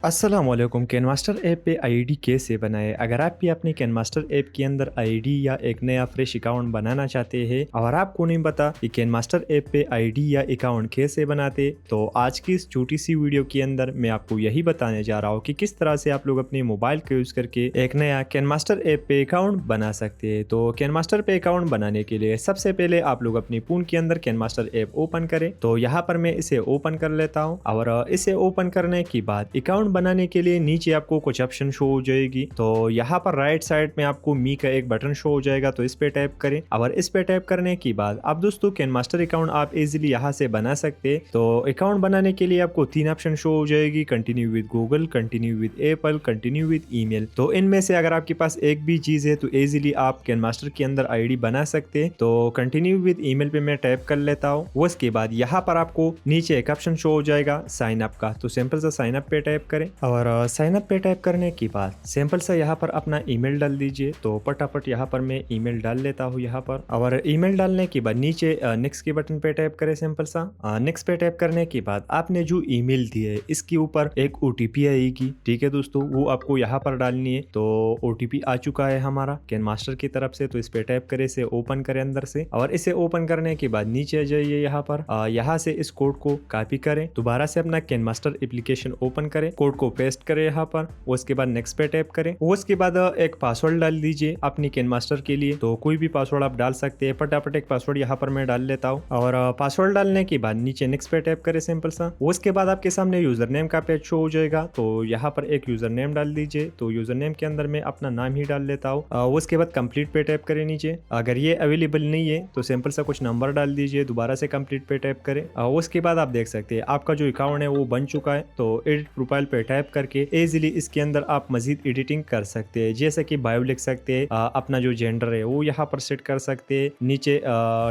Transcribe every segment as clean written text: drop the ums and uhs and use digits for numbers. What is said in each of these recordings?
अस्सलामुअलैकुम। कैनमास्टर ऐप पे आईडी कैसे बनाएं? अगर आप भी अपने कैनमास्टर ऐप के अंदर आईडी या एक नया फ्रेश अकाउंट बनाना चाहते हैं और आपको नहीं पता कि कैनमास्टर ऐप पे आईडी या अकाउंट कैसे बनाते, तो आज की इस छोटी सी वीडियो के अंदर मैं आपको यही बताने जा रहा हूँ कि किस तरह से आप लोग अपने मोबाइल को यूज़ करके एक नया कैनमास्टर ऐप पे अकाउंट बना सकते हैं। तो कैनमास्टर पे अकाउंट बनाने के लिए सबसे पहले आप लोग अपनी फ़ोन के अंदर कैनमास्टर ऐप ओपन करें। तो यहाँ पर मैं इसे ओपन कर लेता हूँ और इसे ओपन करने के बाद अकाउंट बनाने के लिए नीचे आपको कुछ ऑप्शन शो हो जाएगी। तो यहाँ पर राइट साइड में आपको मी का एक बटन शो हो जाएगा, तो इस पे टैप करें और इस पे टैप करने के बाद अब दोस्तों कैनमास्टर अकाउंट आप इजीली यहाँ से बना सकते हैं। तो अकाउंट बनाने के लिए आपको 3 ऑप्शन शो हो जाएगी, continue with Google, continue with Apple, continue with email. तो इनमें से अगर आपके पास एक भी चीज है तो इजीली आप कैनमास्टर के अंदर आईडी बना सकते हैं। तो कंटिन्यू विद ईमेल पे मैं टैप कर लेता हूँ। उसके बाद यहाँ पर आपको नीचे एक ऑप्शन शो हो जाएगा साइन अप का, तो सिंपल सा साइन अप पे टैप करें और साइन अप पे टाइप करने के बाद सिंपल सा यहाँ पर अपना ईमेल डाल दीजिए। तो फटाफट यहाँ पर मैं ईमेल डाल लेता हूँ यहाँ पर, और ईमेल डालने के बाद नीचे नेक्स्ट के बटन पे टाइप करें सिंपल सा। नेक्स्ट पे टाइप करने के बाद आपने जो ईमेल दी है इसके ऊपर एक ओटीपी आएगी, ठीक है दोस्तों, वो आपको यहाँ पर डालनी है। तो ओटीपी आ चुका है हमारा कैनमास्टर की तरफ से, तो इस पे टाइप करें, इसे ओपन करें अंदर से, और इसे ओपन करने के बाद नीचे जाइए यहाँ पर, यहाँ से इस कोड को कॉपी करें, दोबारा से अपना कैनमास्टर एप्लीकेशन ओपन करें, कोड को पेस्ट करें यहाँ पर, उसके बाद नेक्स्ट पे टैप करें। उसके बाद एक पासवर्ड डाल दीजिए अपनी कैनमास्टर के लिए, तो कोई भी पासवर्ड आप डाल सकते हैं। फटाफट एक पासवर्ड यहाँ पर मैं डाल लेता हूँ और पासवर्ड डालने के बाद नीचे नेक्स्ट पे टैप करें सिंपल सा। उसके बाद आपके सामने यूजर नेम का पेज शो हो जाएगा, तो यहाँ पर एक यूजर नेम डाल दीजिए। तो यूजर नेम के अंदर मैं अपना नाम ही डाल लेता हूँ। उसके बाद कंप्लीट पे टैप करें नीचे, अगर ये अवेलेबल नहीं है तो सिंपल सा कुछ नंबर डाल दीजिए, दोबारा से कंप्लीट पे टैप करें। उसके बाद आप देख सकते हैं आपका जो अकाउंट है वो बन चुका है। तो एडिट प्रोफाइल पे टैप करके इजीली इसके अंदर आप मजीद एडिटिंग कर सकते हैं, जैसे कि बायो लिख सकते हैं, अपना जो जेंडर है वो यहाँ पर सेट कर सकते हैं, नीचे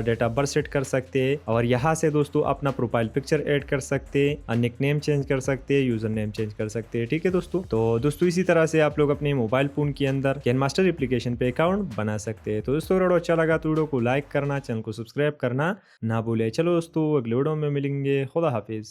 डेट ऑफ बर्थ सेट कर सकते हैं, और यहाँ से दोस्तों अपना प्रोफाइल पिक्चर ऐड कर सकते हैं, निकनेम चेंज कर सकते हैं, यूजर नेम चेंज कर सकते हैं, ठीक है दोस्तों। तो दोस्तों इसी तरह से आप लोग अपने मोबाइल फोन के अंदर कैनमास्टर एप्लीकेशन पे अकाउंट बना सकते हैं। तो दोस्तों वीडियो अच्छा लगा तो वीडियो को लाइक करना, चैनल को सब्सक्राइब करना ना भूले। चलो दोस्तों अगले वीडियो में मिलेंगे, खुदा हाफिज।